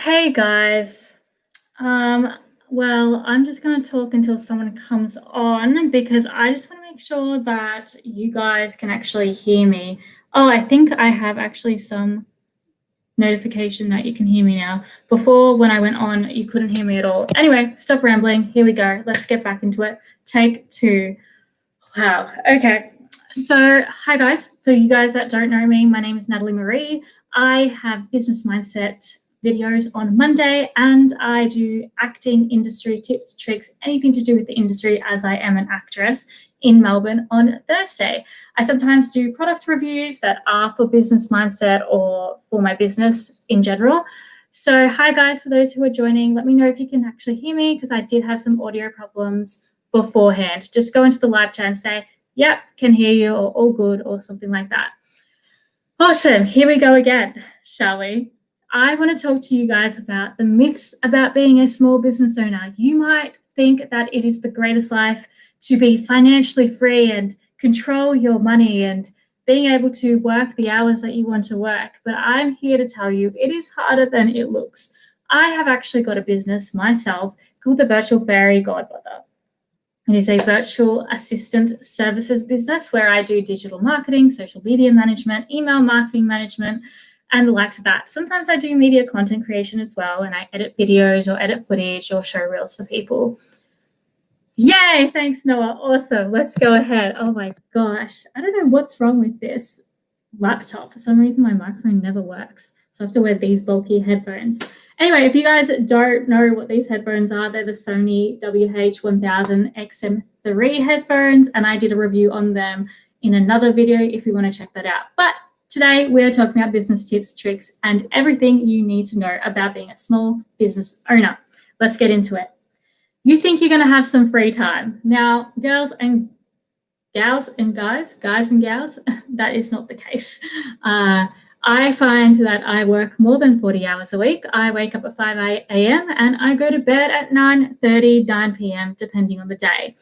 Hey guys. Um, well, I'm just going to talk until someone comes on because I just want to make sure that you guys can actually hear me. Oh, I think I have actually some notification that you can hear me now. Before, when I went on, you couldn't hear me at all. Anyway, stop rambling. Here we go. Let's get back into it. Take two. Wow. Okay. So, hi guys. For you guys that don't know me, my name is nataleighmaree. I have business mindset videos on Monday, and I do acting, industry tips, tricks, anything to do with the industry, as I am an actress in Melbourne on Thursday. I sometimes do product reviews that are for business mindset or for my business in general. So, hi guys, for those who are joining, let me know if you can actually hear me because I did have some audio problems beforehand. Just go into the live chat and say, yep, can hear you, or all good, or something like that. Awesome. Here we go again, shall we? I want to talk to you guys about the myths about being a small business owner. You might think that it is the greatest life to be financially free and control your money and being able to work the hours that you want to work. But I'm here to tell you it is harder than it looks. I have actually got a business myself called the Virtual Fairy Godmother. It is a virtual assistant services business where I do digital marketing, social media management, email marketing management, and the likes of that. Sometimes I do media content creation as well, and I edit videos or edit footage or show reels for people. Yay! Thanks, Noah. Awesome. Let's go ahead. Oh my gosh. I don't know what's wrong with this laptop. For some reason, my microphone never works. So I have to wear these bulky headphones. Anyway, if you guys don't know what these headphones are, they're the Sony WH-1000 XM3 headphones, and I did a review on them in another video if you want to check that out. But today we're talking about business tips, tricks, and everything you need to know about being a small business owner. Let's get into it. You think you're going to have some free time. Now, gals and guys, that is not the case. I find that I work more than 40 hours a week. I wake up at 5 a.m. and I go to bed at 9:30, 9 p.m., depending on the day.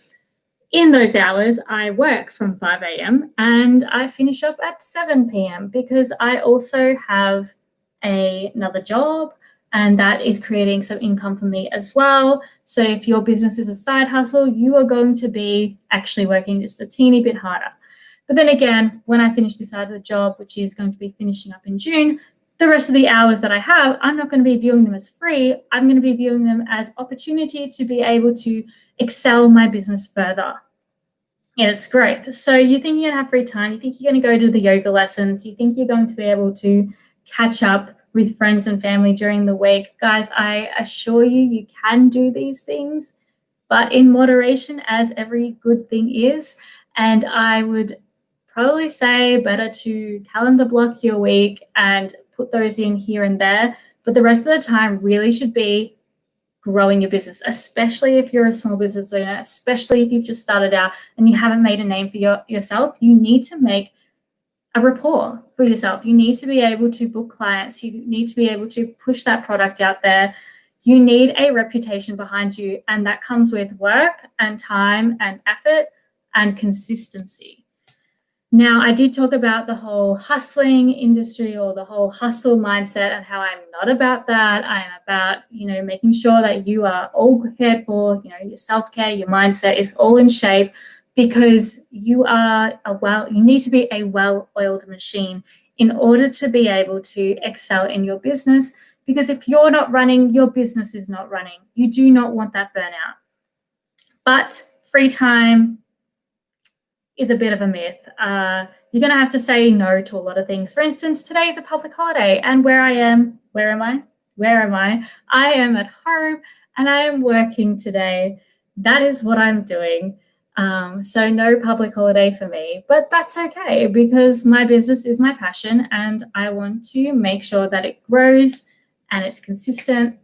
In those hours, I work from 5 a.m. and I finish up at 7 p.m. because I also have another job, and that is creating some income for me as well. So if your business is a side hustle, you are going to be actually working just a teeny bit harder. But then again, when I finish this side of the job, which is going to be finishing up in June, the rest of the hours that I have, I'm not going to be viewing them as free. I'm going to be viewing them as opportunity to be able to excel my business further in its growth. So you think you're going to have free time. You think you're going to go to the yoga lessons. You think you're going to be able to catch up with friends and family during the week. Guys, I assure you, you can do these things, but in moderation, as every good thing is. And I would probably say better to calendar block your week and put those in here and there. But the rest of the time really should be growing your business, especially if you're a small business owner, especially if you've just started out and you haven't made a name for yourself. You need to make a rapport for yourself. You need to be able to book clients. You need to be able to push that product out there. You need a reputation behind you, and that comes with work and time and effort and consistency. Now, I did talk about the whole hustling industry or the whole hustle mindset and how I'm not about that. I'm about, making sure that you are all cared for, your self-care, your mindset is all in shape, because you need to be a well-oiled machine in order to be able to excel in your business. Because if you're not running, your business is not running. You do not want that burnout. But free time is a bit of a myth. You're going to have to say no to a lot of things. For instance, today is a public holiday, and where am I? I am at home and I am working today. That is what I'm doing. So no public holiday for me, but that's okay because my business is my passion and I want to make sure that it grows and it's consistent.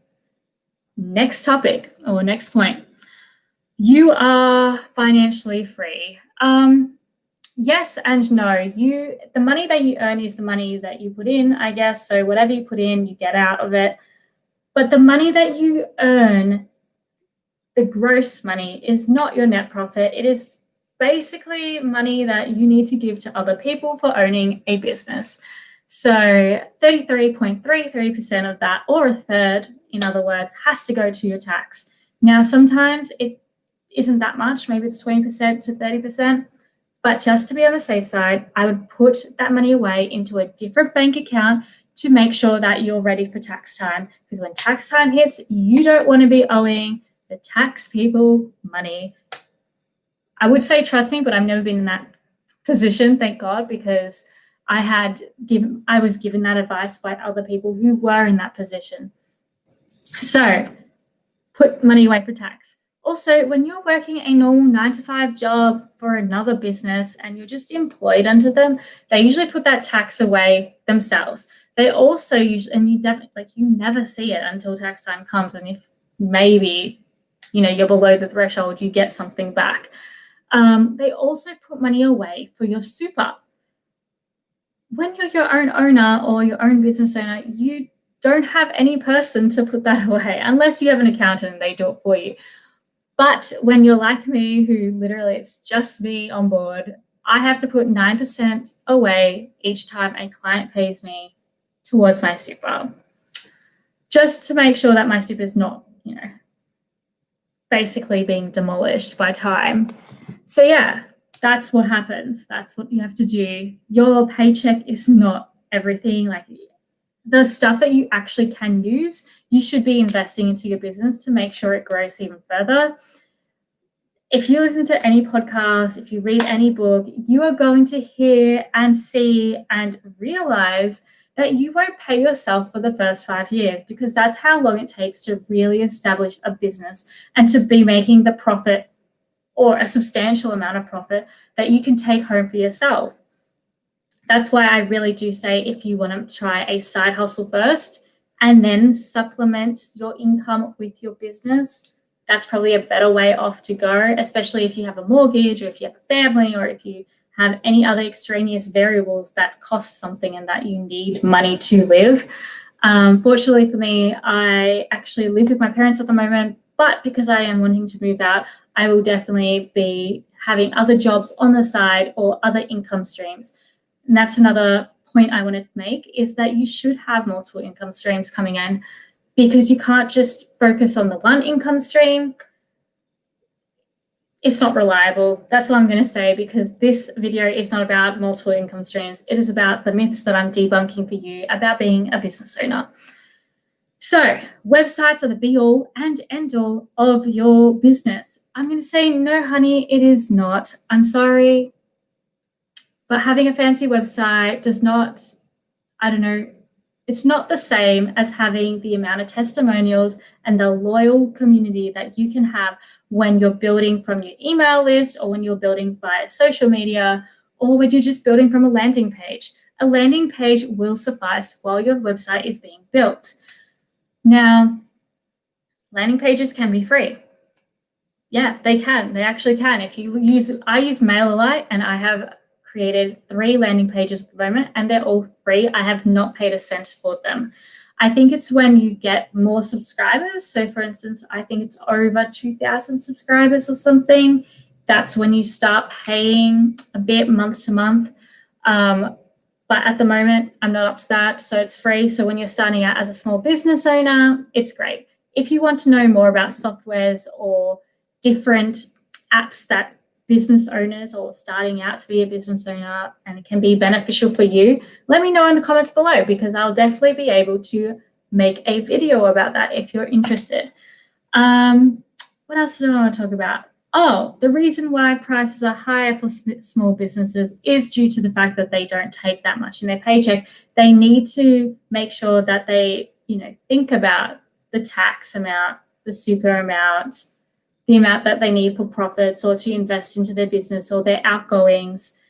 Next topic or next point. You are financially free. Yes and no. The money that you earn is the money that you put in, I guess. So whatever you put in, you get out of it. But the money that you earn, the gross money, is not your net profit. It is basically money that you need to give to other people for owning a business. So 33.33% of that, or a third, in other words, has to go to your tax. Now, sometimes it isn't that much, maybe it's 20% to 30%, but just to be on the safe side, I would put that money away into a different bank account to make sure that you're ready for tax time. Because when tax time hits, you don't want to be owing the tax people money. I would say trust me, but I've never been in that position, thank God, because I was given that advice by other people who were in that position. So put money away for tax. Also, when you're working a normal 9-to-5 job for another business and you're just employed under them, they usually put that tax away themselves. They also usually, and you never see it until tax time comes. And if maybe, you're below the threshold, you get something back. They also put money away for your super. When you're your own owner or your own business owner, you don't have any person to put that away unless you have an accountant and they do it for you. But when you're like me, who literally it's just me on board, I have to put 9% away each time a client pays me towards my super, just to make sure that my super is not, basically being demolished by time. So yeah, that's what happens. That's what you have to do. Your paycheck is not everything. Like the stuff that you actually can use, you should be investing into your business to make sure it grows even further. If you listen to any podcast, if you read any book, you are going to hear and see and realize that you won't pay yourself for the first 5 years, because that's how long it takes to really establish a business and to be making the profit or a substantial amount of profit that you can take home for yourself. That's why I really do say, if you want to try a side hustle first and then supplement your income with your business, that's probably a better way off to go, especially if you have a mortgage or if you have a family or if you have any other extraneous variables that cost something and that you need money to live. Fortunately for me, I actually live with my parents at the moment, but because I am wanting to move out, I will definitely be having other jobs on the side or other income streams. And that's another point I wanted to make, is that you should have multiple income streams coming in, because you can't just focus on the one income stream. It's not reliable. That's all I'm going to say, because this video is not about multiple income streams. It is about the myths that I'm debunking for you about being a business owner. So websites are the be all and end all of your business. I'm going to say no, honey, it is not. I'm sorry. But having a fancy website does not, it's not the same as having the amount of testimonials and the loyal community that you can have when you're building from your email list, or when you're building via social media, or when you're just building from a landing page. A landing page will suffice while your website is being built. Now, landing pages can be free. Yeah, they can. They actually can. I use MailerLite, and I have created 3 landing pages at the moment, and they're all free. I have not paid a cent for them. I think it's when you get more subscribers. So for instance, I think it's over 2,000 subscribers or something. That's when you start paying a bit month to month. But at the moment, I'm not up to that. So it's free. So when you're starting out as a small business owner, it's great. If you want to know more about softwares or different apps that business owners or starting out to be a business owner and it can be beneficial for you, let me know in the comments below, because I'll definitely be able to make a video about that if you're interested. What else do I want to talk about? Oh, the reason why prices are higher for small businesses is due to the fact that they don't take that much in their paycheck. They need to make sure that they, think about the tax amount, the super amount, the amount that they need for profits or to invest into their business or their outgoings.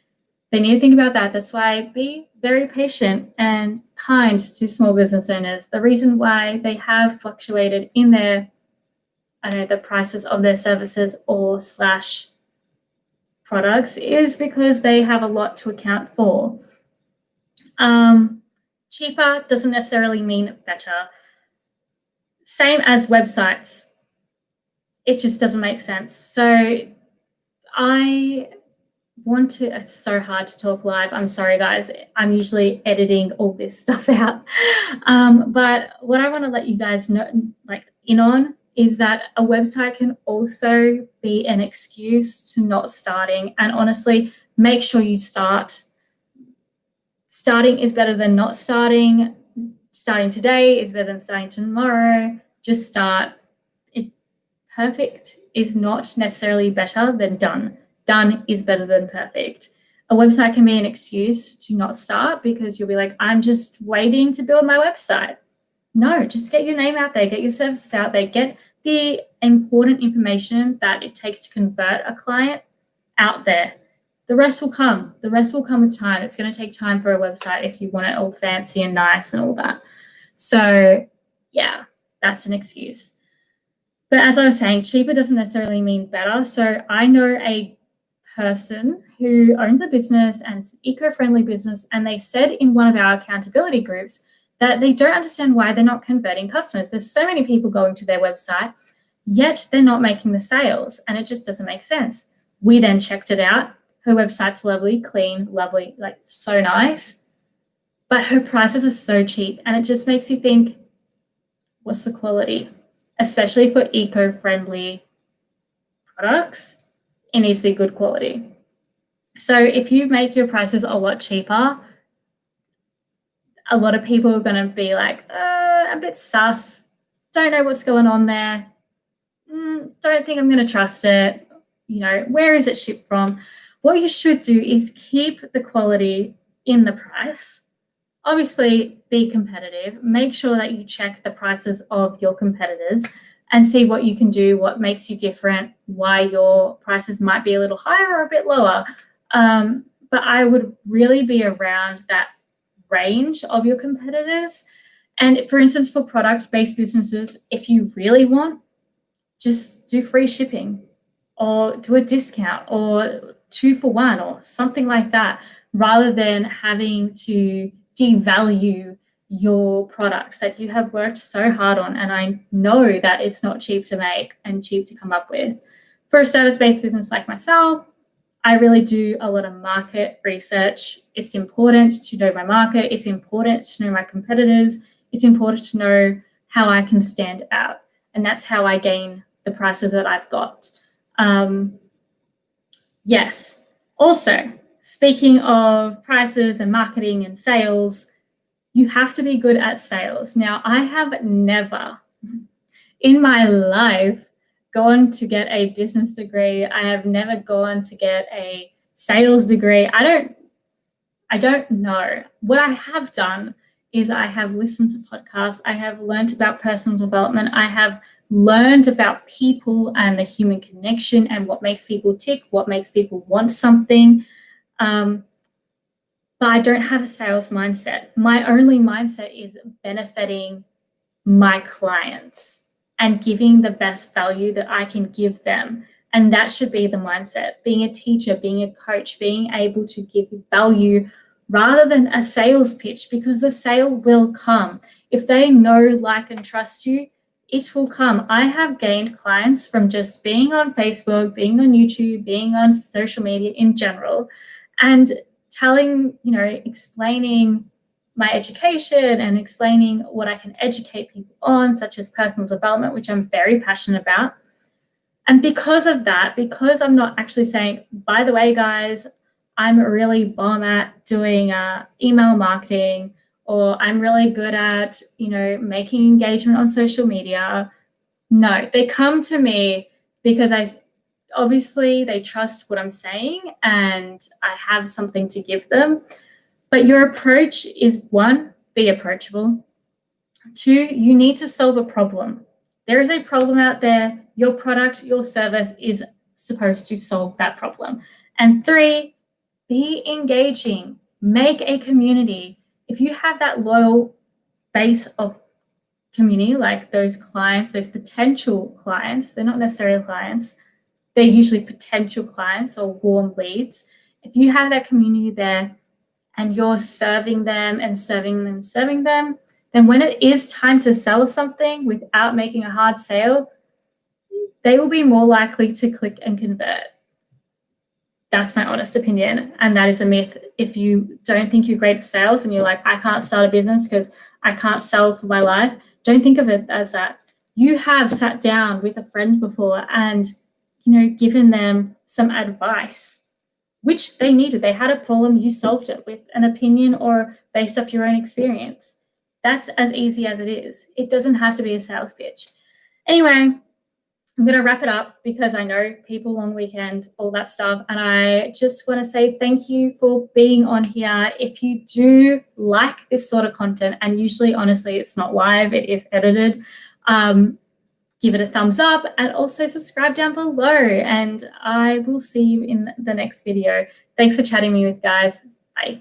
They need to think about that. That's why be very patient and kind to small business owners. The reason why they have fluctuated in their, the prices of their services or / products is because they have a lot to account for. Cheaper doesn't necessarily mean better. Same as websites. It just doesn't make sense. So I want to, it's so hard to talk live. I'm sorry, guys. I'm usually editing all this stuff out. But what I want to let you guys know, like in on, is that a website can also be an excuse to not starting. And honestly, make sure you start. Starting is better than not starting. Starting today is better than starting tomorrow. Just start. Perfect is not necessarily better than done. Done is better than perfect. A website can be an excuse to not start because you'll be like, I'm just waiting to build my website. No, just get your name out there, get your services out there, get the important information that it takes to convert a client out there. The rest will come. The rest will come with time. It's going to take time for a website if you want it all fancy and nice and all that. So yeah, that's an excuse. But as I was saying, cheaper doesn't necessarily mean better. So I know a person who owns a business and it's an eco-friendly business, and they said in one of our accountability groups that they don't understand why they're not converting customers. There's so many people going to their website, yet they're not making the sales, and it just doesn't make sense. We then checked it out. Her website's lovely, clean, lovely, like so nice, but her prices are so cheap, and it just makes you think, what's the quality? Especially for eco-friendly products, it needs to be good quality. So if you make your prices a lot cheaper, a lot of people are going to be like, a bit sus, don't know what's going on there, don't think I'm going to trust it, where is it shipped from? What you should do is keep the quality in the price. Obviously, be competitive. Make sure that you check the prices of your competitors and see what you can do, what makes you different, why your prices might be a little higher or a bit lower. But I would really be around that range of your competitors. And for instance, for product-based businesses, if you really want, just do free shipping or do a discount or 2 for 1 or something like that, rather than having to devalue your products that you have worked so hard on. And I know that it's not cheap to make and cheap to come up with. For a service-based business like myself, I really do a lot of market research. It's important to know my market. It's important to know my competitors. It's important to know how I can stand out. And that's how I gain the prices that I've got. Yes. Also, speaking of prices and marketing and sales, you have to be good at sales. Now, I have never in my life gone to get a business degree. I have never gone to get a sales degree. I don't know. What I have done is I have listened to podcasts. I have learned about personal development. I have learned about people and the human connection and what makes people tick, what makes people want something. But I don't have a sales mindset. My only mindset is benefiting my clients and giving the best value that I can give them. And that should be the mindset. Being a teacher, being a coach, being able to give value rather than a sales pitch, because the sale will come. If they know, like, and trust you, it will come. I have gained clients from just being on Facebook, being on YouTube, being on social media in general, and explaining my education and explaining what I can educate people on, such as personal development, which I'm very passionate about. And because of that, because I'm not actually saying, by the way, guys, I'm really bomb at doing email marketing, or I'm really good at, making engagement on social media. No, they come to me because obviously they trust what I'm saying and I have something to give them. But your approach is 1, be approachable. 2, you need to solve a problem. There is a problem out there. Your product, your service is supposed to solve that problem. And 3, be engaging. Make a community. If you have that loyal base of community, like those clients, those potential clients, they're not necessarily clients, they're usually potential clients or warm leads. If you have that community there and you're serving them and serving them, then when it is time to sell something without making a hard sale, they will be more likely to click and convert. That's my honest opinion. And that is a myth. If you don't think you're great at sales and you're like, I can't start a business because I can't sell for my life, don't think of it as that. You have sat down with a friend before and, given them some advice, which they needed. They had a problem, you solved it with an opinion or based off your own experience. That's as easy as it is. It doesn't have to be a sales pitch. Anyway, I'm going to wrap it up because I know people long weekend, all that stuff. And I just want to say thank you for being on here. If you do like this sort of content, and usually, honestly, it's not live, it is edited, give it a thumbs up and also subscribe down below. And I will see you in the next video. Thanks for chatting me with, guys. Bye.